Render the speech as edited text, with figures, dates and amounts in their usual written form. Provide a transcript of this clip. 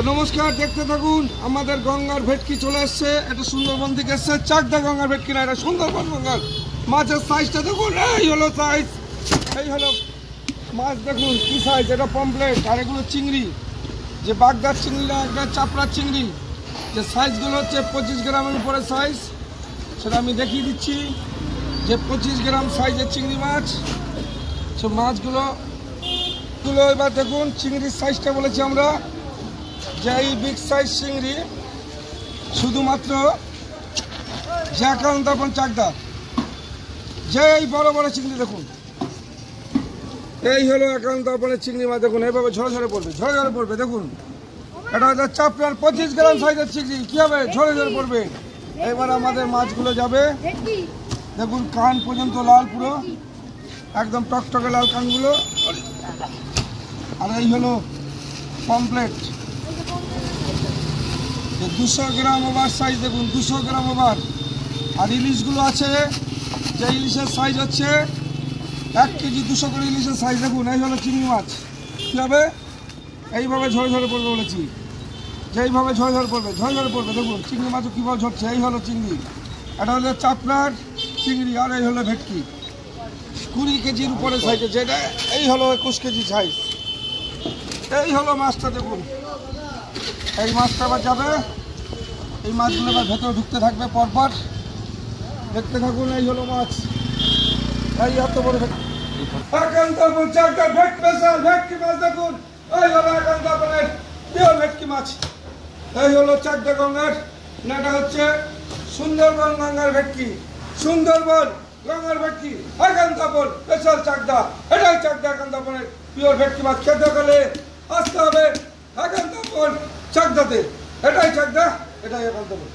তো নমস্কার, দেখতে থাকুন। আমাদের গঙ্গার ভেটকি চলে এসছে। এটা সুন্দরবন থেকে এসছে। চাকদা গঙ্গার ভেটকি না, এটা সুন্দরবন গঙ্গার। মাছের সাইজটা দেখুন, এই হলো সাইজ, এই হলো মাছ। দেখুন কি সাইজ, এটা পমপ্লেট। আর এগুলো চিংড়ি, যে বাগদার চিংড়ি না, একটা চাপড়ার চিংড়ি। যে সাইজগুলো হচ্ছে 25 গ্রামের উপরে সাইজ, সেটা আমি দেখিয়ে দিচ্ছি। যে 25 গ্রাম সাইজের চিংড়ি মাছ। সে মাছগুলো এবার দেখুন, চিংড়ির সাইজটা বলেছি আমরা যে এই বিগ সাইজ চিংড়ি শুধুমাত্র জ্যাকান্তপন চাকদা। যে এই বড় বড় চিংড়ি দেখুন, এই হলো একান্তপনের চিংড়ি মাছ। দেখুন এইভাবে ঝরে ঝরে পড়বে, ঝরে ঝরে পড়বে। দেখুন এটা হচ্ছে চাপড়ার 25 গ্রাম সাইজের চিংড়ি। কী হবে, ঝরে ঝরে পড়বে। এবার আমাদের মাছগুলো যাবে। দেখুন কান পর্যন্ত লাল, পুরো একদম টকটকে লাল কানগুলো। আর এই হলো পমপ্লেট, 200 গ্রাম ওভার সাইজ। দেখুন 200 গ্রাম ওভার। আর ইলিশগুলো আছে, যে ইলিশের সাইজ হচ্ছে 1 কেজি 200 করে ইলিশের সাইজ। দেখুন এই হলো চিংড়ি মাছ। কী হবে, এইভাবে ঝরে ঝরে পড়বে বলেছি, যে এইভাবে ঝরে ঝরে পড়বে, ঝরে ঝরে পড়বে। দেখুন চিংড়ি মাছও কীভাবে ঝরছে। এই হলো চিংড়ি, এটা হলো চাপড়ার চিংড়ি। আর এই হলো ভেটকি 20 কেজির উপরে সাইজে, যেটা এই হলো 21 কেজি সাইজ। এই হলো মাছটা। দেখুন এই মাছটা আবার যাবে, এই মাছগুলো আবার ভেতরে ঢুকতে থাকবে পরপর। দেখতে থাকুন, এই হলো মাছ। এই এত বড় ভেটকি মাছ। দেখুন এই হলো একান্তপনের প্রিয় ভেটকি মাছ। এই হলো চাকদা গঙ্গার, এটা হচ্ছে সুন্দরবন গঙ্গার ভেটকি। সুন্দরবন গঙ্গার ভেটকি, একান্তপন স্পেশাল চাকদা। এটাই চাকদা একান্তপনের পিওর ভেটকি মাছ। খেতে গেলে আসতে হবে একান্তপন চাকদাতে। এটাই চাকদা, এটাই একান্তপন।